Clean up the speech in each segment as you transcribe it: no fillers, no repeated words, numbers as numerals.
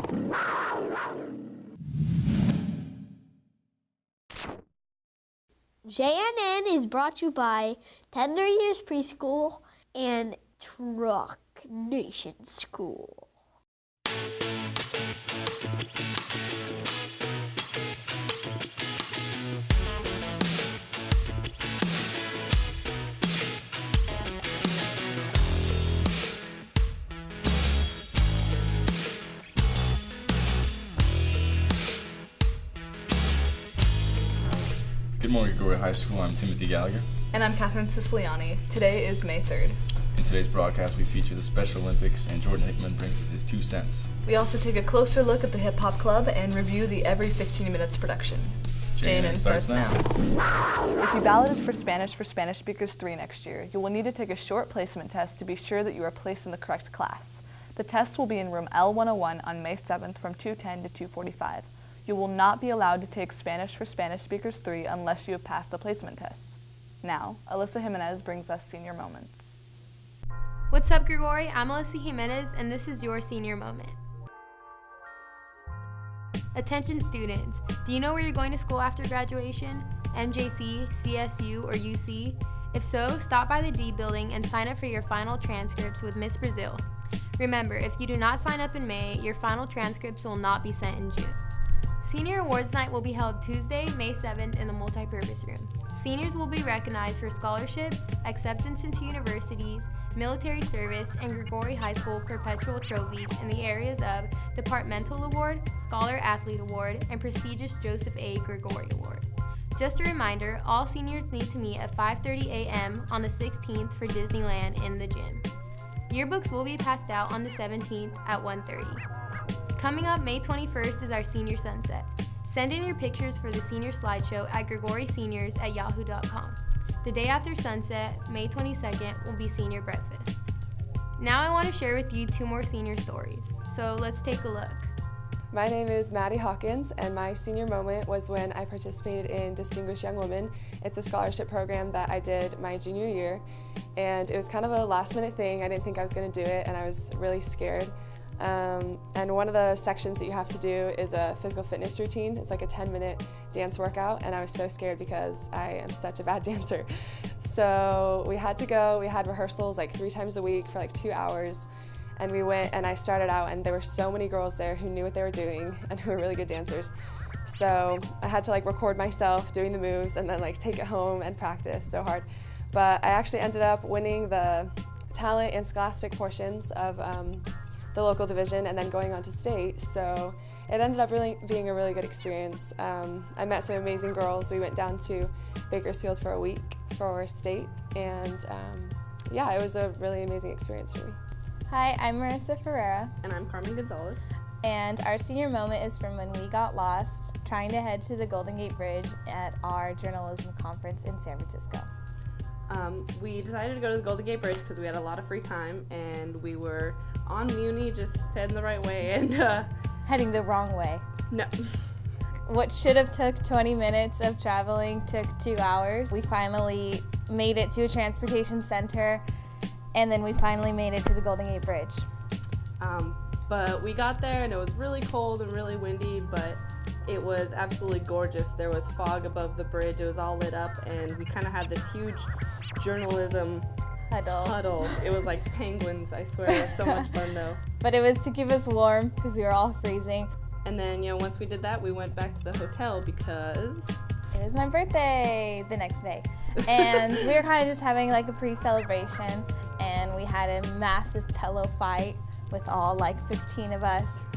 JNN is brought to you by Tender Years Preschool and Truck Nation School. Good morning, Gregori High School. I'm Timothy Gallagher. And I'm Catherine Siciliani. Today is May 3rd. In today's broadcast, we feature the Special Olympics, and Jordan Hickman brings us his 2 cents. We also take a closer look at the Hip Hop Club and review the Every 15 Minutes production. JNN starts now. If you balloted for Spanish Speakers 3 next year, you will need to take a short placement test to be sure that you are placed in the correct class. The test will be in room L101 on May 7th from 2:10 to 2:45. You will not be allowed to take Spanish Speakers 3 unless you have passed the placement test. Now, Alyssa Jimenez brings us Senior Moments. What's up, Gregori? I'm Alyssa Jimenez, and this is your Senior Moment. Attention students, do you know where you're going to school after graduation? MJC, CSU, or UC? If so, stop by the D building and sign up for your final transcripts with Miss Brazil. Remember, if you do not sign up in May, your final transcripts will not be sent in June. Senior Awards Night will be held Tuesday, May 7th in the multipurpose room. Seniors will be recognized for scholarships, acceptance into universities, military service, and Gregori High School perpetual trophies in the areas of Departmental Award, Scholar Athlete Award, and prestigious Joseph A. Gregori Award. Just a reminder, all seniors need to meet at 5:30 a.m. on the 16th for Disneyland in the gym. Yearbooks will be passed out on the 17th at 1:30. Coming up May 21st is our Senior Sunset. Send in your pictures for the senior slideshow at gregoryseniors@yahoo.com. The day after sunset, May 22nd, will be Senior Breakfast. Now I want to share with you 2 more senior stories, so let's take a look. My name is Maddie Hawkins, and my senior moment was when I participated in Distinguished Young Woman. It's a scholarship program that I did my junior year, and it was kind of a last-minute thing. I didn't think I was going to do it, and I was really scared. And one of the sections that you have to do is a physical fitness routine. It's like a 10-minute dance workout, and I was so scared because I am such a bad dancer. So we had to go. We had rehearsals like 3 times a week for like 2 hours, and we went, and I started out, and there were so many girls there who knew what they were doing and who were really good dancers. So I had to like record myself doing the moves and then like take it home and practice so hard. But I actually ended up winning the talent and scholastic portions of the local division and then going on to state, so it ended up really being a really good experience. I met some amazing girls. We went down to Bakersfield for a week for state, and yeah, it was a really amazing experience for me. Hi, I'm Marissa Ferreira. And I'm Carmen Gonzalez. And our senior moment is from when we got lost trying to head to the Golden Gate Bridge at our journalism conference in San Francisco. We decided to go to the Golden Gate Bridge because we had a lot of free time, and we were on Muni, just heading the right way, and heading the wrong way. No. What should have took 20 minutes of traveling took 2 hours. We finally made it to a transportation center, and then we finally made it to the Golden Gate Bridge. But we got there, and it was really cold and really windy, but it was absolutely gorgeous. There was fog above the bridge. It was all lit up, and we kind of had this huge journalism huddle. It was like penguins, I swear. It was so much fun, though. But it was to keep us warm because we were all freezing. And then, once we did that, we went back to the hotel because it was my birthday the next day. And we were kind of just having like a pre-celebration, and we had a massive pillow fight with all like 15 of us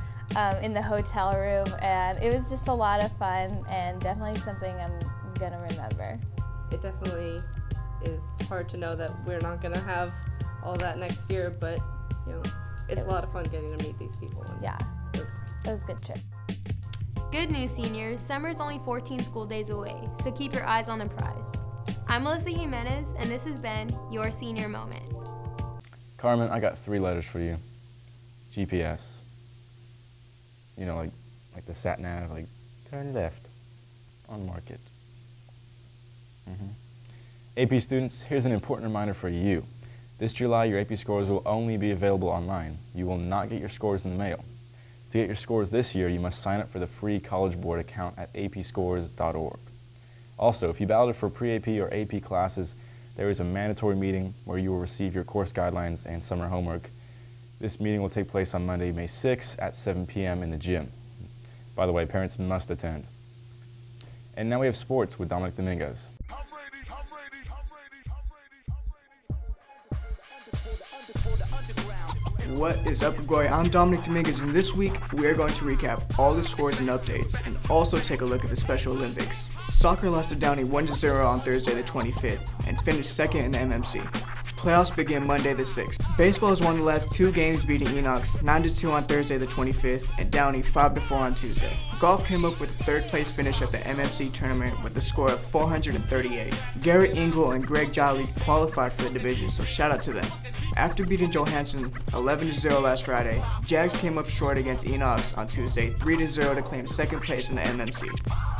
in the hotel room, and it was just a lot of fun and definitely something I'm gonna remember. It definitely is hard to know that we're not gonna have all that next year, but it's a lot of fun getting to meet these people. Yeah, it was great. It was a good trip. Good news, seniors. Summer's only 14 school days away, so keep your eyes on the prize. I'm Melissa Jimenez, and this has been your Senior Moment. Carmen, I got 3 letters for you. GPS. Like the sat nav, like turn left on Market. AP students, here's an important reminder for you. This July, your AP scores will only be available online. You will not get your scores in the mail. To get your scores this year, you must sign up for the free College Board account at apscores.org. Also, if you balloted for pre-AP or AP classes, there is a mandatory meeting where you will receive your course guidelines and summer homework. This meeting will take place on Monday, May 6th at 7 p.m. in the gym. By the way, parents must attend. And now we have sports with Dominic Dominguez. What is up, Gregori? I'm Dominic Dominguez, and this week we are going to recap all the scores and updates, and also take a look at the Special Olympics. Soccer lost to Downey 1-0 on Thursday the 25th, and finished second in the MMC. Playoffs begin Monday the 6th. Baseball has won the last 2 games, beating Enox 9-2 on Thursday the 25th, and Downey 5-4 on Tuesday. Golf came up with a 3rd place finish at the MMC tournament with a score of 438. Garrett Engel and Greg Jolly qualified for the division, so shout out to them. After beating Johansson 11-0 last Friday, Jags came up short against Enox on Tuesday 3-0 to claim 2nd place in the MMC.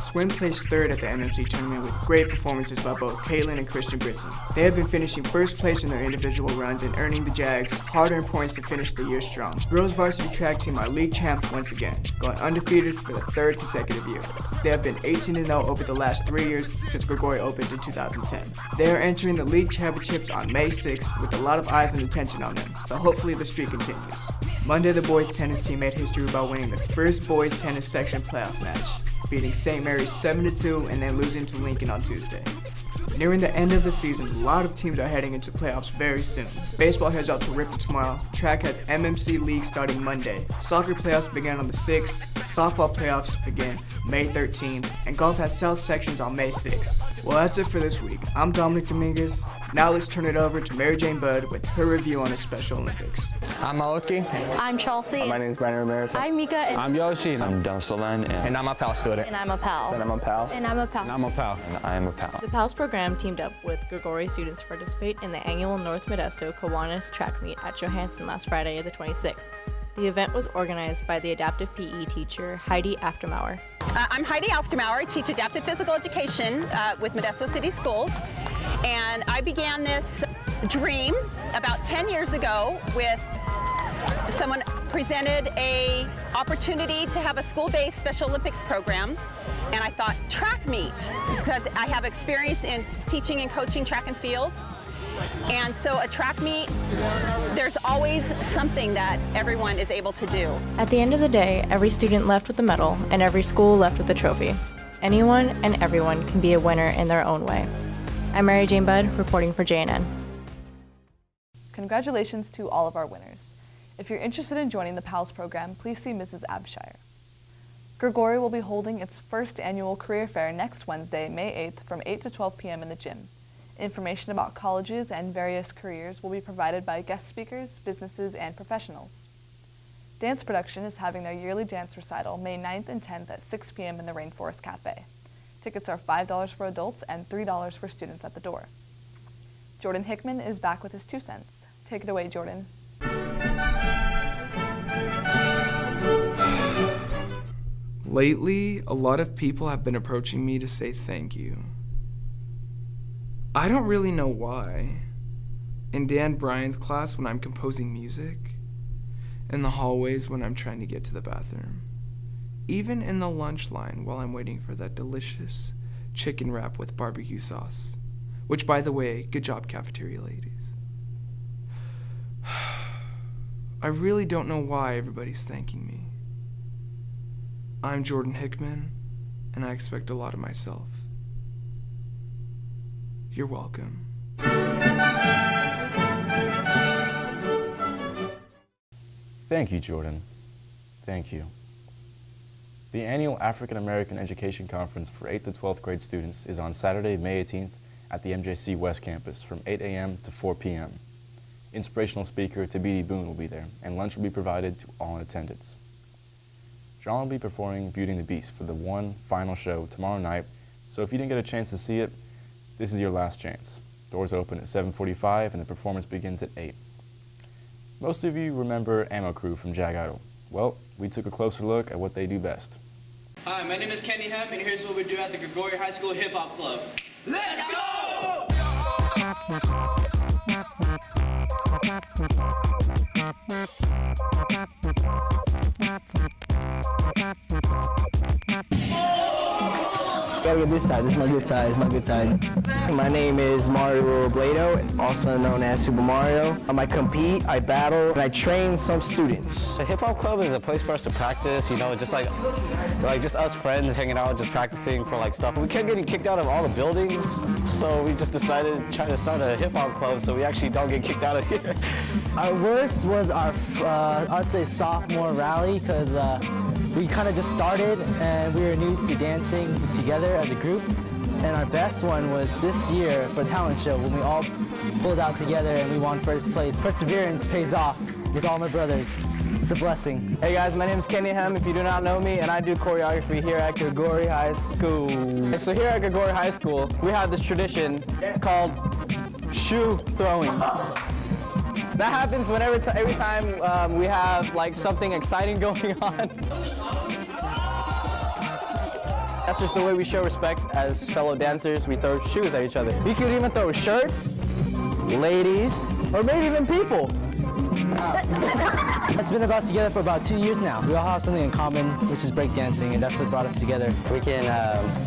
Swim placed 3rd at the MMC tournament with great performances by both Caitlin and Christian Britton. They have been finishing 1st place in their individual runs and earning the Jags hard-earned points to finish the year strong. Girls varsity track team are league champs once again, going undefeated for the 3rd consecutive year. They have been 18-0 over the last 3 years since Gregori opened in 2010. They are entering the league championships on May 6th with a lot of eyes and attention on them, so hopefully the streak continues. Monday, the boys tennis team made history by winning the first boys tennis section playoff match, beating St. Mary's 7-2 and then losing to Lincoln on Tuesday. Nearing the end of the season, a lot of teams are heading into playoffs very soon. Baseball heads out to Ripon tomorrow. Track has MMC League starting Monday. Soccer playoffs begin on the 6th. Softball playoffs begin May 13th. And golf has South sections on May 6th. Well, that's it for this week. I'm Dominic Dominguez. Now let's turn it over to Mary Jane Budd with her review on the Special Olympics. I'm Malotki. I'm Chelsea. My name is Brandon Ramirez. I'm Mika. And I'm Yoshi. I'm Don Solan. And I'm a PAL student. And I'm a PAL. And I'm a PAL. And I'm a PAL. And I'm a PAL. And I am a PAL. The PALS program teamed up with Gregori students to participate in the annual North Modesto Kiwanis track meet at Johansson last Friday, the 26th. The event was organized by the adaptive PE teacher, Heidi Aftermauer. I'm Heidi Aftermauer. I teach adaptive physical education with Modesto City Schools. And I began this dream about 10 years ago with someone presented a opportunity to have a school-based Special Olympics program. And I thought, track meet, because I have experience in teaching and coaching track and field. And so a track meet, there's always something that everyone is able to do. At the end of the day, every student left with a medal and every school left with a trophy. Anyone and everyone can be a winner in their own way. I'm Mary Jane Budd, reporting for JNN. Congratulations to all of our winners. If you're interested in joining the PALS program, please see Mrs. Abshire. Gregori will be holding its first annual career fair next Wednesday, May 8th from 8 to 12 p.m. in the gym. Information about colleges and various careers will be provided by guest speakers, businesses, and professionals. Dance Production is having their yearly dance recital May 9th and 10th at 6 p.m. in the Rainforest Cafe. Tickets are $5 for adults and $3 for students at the door. Jordan Hickman is back with his 2 cents. Take it away, Jordan. Lately, a lot of people have been approaching me to say thank you. I don't really know why. In Dan Bryan's class when I'm composing music, in the hallways when I'm trying to get to the bathroom, even in the lunch line while I'm waiting for that delicious chicken wrap with barbecue sauce, which, by the way, good job, cafeteria ladies. I really don't know why everybody's thanking me. I'm Jordan Hickman, and I expect a lot of myself. You're welcome. Thank you, Jordan. Thank you. The annual African American Education Conference for 8th to 12th grade students is on Saturday, May 18th at the MJC West Campus from 8 a.m. to 4 p.m. Inspirational speaker Tabidi Boone will be there, and lunch will be provided to all in attendance. John will be performing Beauty and the Beast for the one final show tomorrow night, so if you didn't get a chance to see it, this is your last chance. Doors open at 7:45 and the performance begins at 8. Most of you remember Ammo Crew from Jag Idol. Well, we took a closer look at what they do best. Hi, my name is Kenny Hemp, and here's what we do at the Gregori High School Hip Hop Club. Let's go! Gotta get this side. This is my good side. This is my good side. My name is Mario Blado, also known as Super Mario. I compete, I battle, and I train some students. The hip hop club is a place for us to practice, you know, just like just us friends hanging out, just practicing for like stuff. We kept getting kicked out of all the buildings, so we just decided to try to start a hip hop club so we actually don't get kicked out of here. Our worst was our, I'd say, sophomore rally, because we kind of just started and we were new to dancing together as a group. And our best one was this year for talent show, when we all pulled out together and we won first place. Perseverance pays off with all my brothers. It's a blessing. Hey guys, my name is Kenny Hem, if you do not know me, and I do choreography here at Gregori High School. So here at Gregori High School, we have this tradition called shoe throwing. That happens every time we have like something exciting going on. That's just the way we show respect as fellow dancers. We throw shoes at each other. You could even throw shirts, ladies, or maybe even people. It's been about together for about 2 years now. We all have something in common, which is breakdancing, and that's what brought us together. We can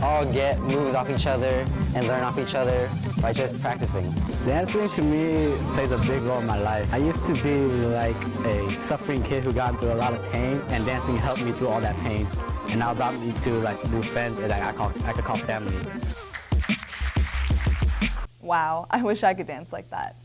all get moves off each other and learn off each other by just practicing. Dancing to me plays a big role in my life. I used to be like a suffering kid who got through a lot of pain, and dancing helped me through all that pain. And now brought me to like new friends that I could call family. Wow, I wish I could dance like that.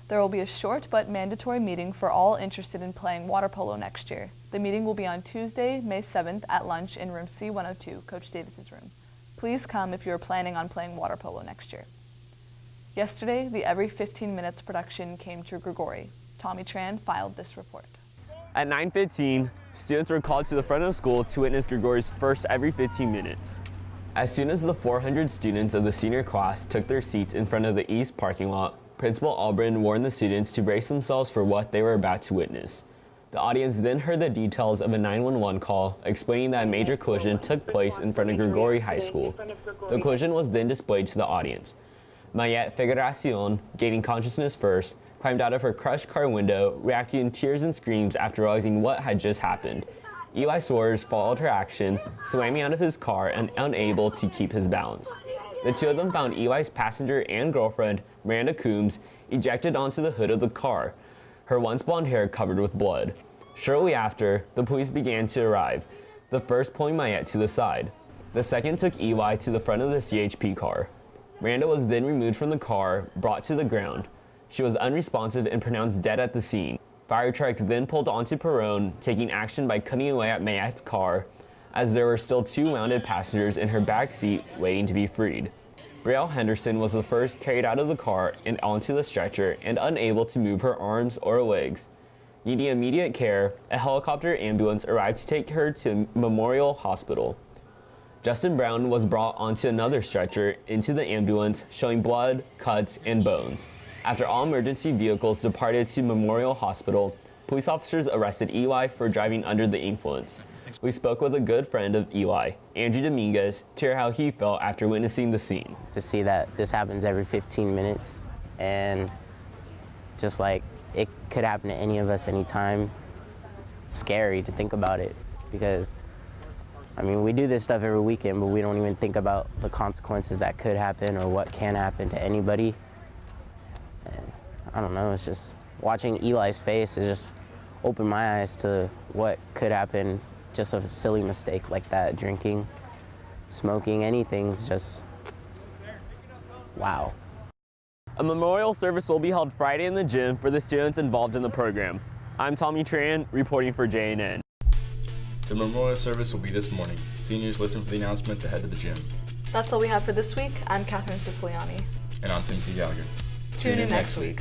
There will be a short but mandatory meeting for all interested in playing water polo next year. The meeting will be on Tuesday, May 7th at lunch in room C102, Coach Davis's room. Please come if you are planning on playing water polo next year. Yesterday, the Every 15 Minutes production came to Gregori. Tommy Tran filed this report. At 9:15, students were called to the front of school to witness Gregori's first Every 15 Minutes. As soon as the 400 students of the senior class took their seats in front of the east parking lot, Principal Albrin warned the students to brace themselves for what they were about to witness. The audience then heard the details of a 911 call explaining that a major collision took place in front of Gregori High School. The collision was then displayed to the audience. Mayette Figuracion, gaining consciousness first, climbed out of her crushed car window, reacting in tears and screams after realizing what had just happened. Eli Soares followed her action, slamming out of his car and unable to keep his balance. The two of them found Eli's passenger and girlfriend, Miranda Coombs, ejected onto the hood of the car, her once blonde hair covered with blood. Shortly after, the police began to arrive, the first pulling Mayette to the side. The second took Eli to the front of the CHP car. Miranda was then removed from the car, brought to the ground. She was unresponsive and pronounced dead at the scene. Fire trucks then pulled onto Perone, taking action by cutting away at Mayette's car, as there were still two wounded passengers in her back seat waiting to be freed. Brielle Henderson was the first carried out of the car and onto the stretcher and unable to move her arms or legs. Needing immediate care, a helicopter ambulance arrived to take her to Memorial Hospital. Justin Brown was brought onto another stretcher into the ambulance, showing blood, cuts, and bones. After all emergency vehicles departed to Memorial Hospital, police officers arrested Eli for driving under the influence. We spoke with a good friend of Eli, Andrew Dominguez, to hear how he felt after witnessing the scene. To see that this happens every 15 minutes, and just like it could happen to any of us anytime, it's scary to think about it, because I mean, we do this stuff every weekend, but we don't even think about the consequences that could happen or what can happen to anybody. And I don't know, it's just watching Eli's face, it just opened my eyes to what could happen. Just a silly mistake like that, drinking, smoking, anything's just, wow. A memorial service will be held Friday in the gym for the students involved in the program. I'm Tommy Tran, reporting for JNN. The memorial service will be this morning. Seniors, listen for the announcement to head to the gym. That's all we have for this week. I'm Catherine Siciliani. And I'm Timothy Gallagher. Tune in next week.